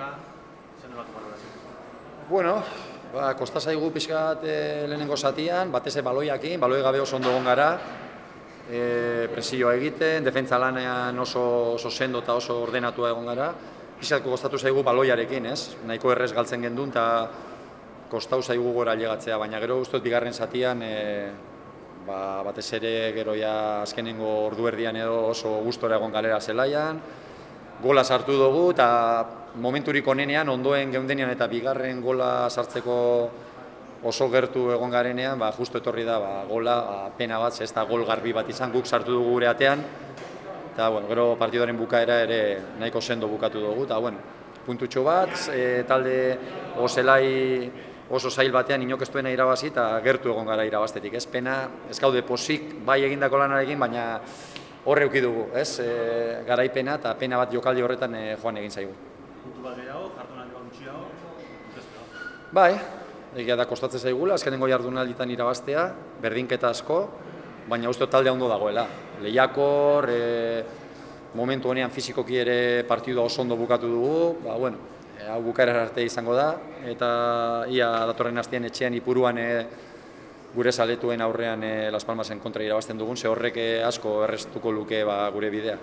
borroka, zen nolako balorazio? Bueno, kosta zaigu pixkat lehenengo zatian, batez baloiakin, baloi gabe oso ondo egon gara, presioa egiten, defentsa lanean oso sendo eta oso ordenatua egon gara, pixkat kostatu zaigu baloiarekin, ez? Nahiko errez galtzen gendun eta kostau zaigu gora llegatzea, baina gero guztot bigarren zatian, batez ere gero ja azkenengo ordu erdian edo oso gustora egon galera zelaian, gola sartu dugu eta momenturik onenean, ondoen geundenean eta bigarren gola sartzeko oso gertu egon garenean, justo etorri da gola, pena bat, ez da gol garbi bat izan, guk sartu dugu gure atean, eta gero partidoaren bukaera ere nahiko sendo bukatu dugu, eta puntutxo bat, talde zelai oso zail batean inok ez duena irabazi eta gertu egon gara irabaztetik, ez pena, ez gaude posik bai egindako lanarekin, baina horre euki dugu, ez, garaipena eta pena bat jokaldi horretan joan egin zaigu. Puntu bat gehiago, jardunaldi bat gutxiago, Bai, egia da kostatzen zaigula, azkenengo jardunalditan irabaztea, berdinketa asko, baina uste talde ondo dagoela. Lehiakor, momentu honean fizikoki ere partidua oso ondo bukatu dugu, hau bukaera arte izango da, eta ia datorren astean etxean Ipuruan gure zaletuen aurrean Las Palmasen kontra irabazten dugun, ze horrek asko errestuko luke gure bidea.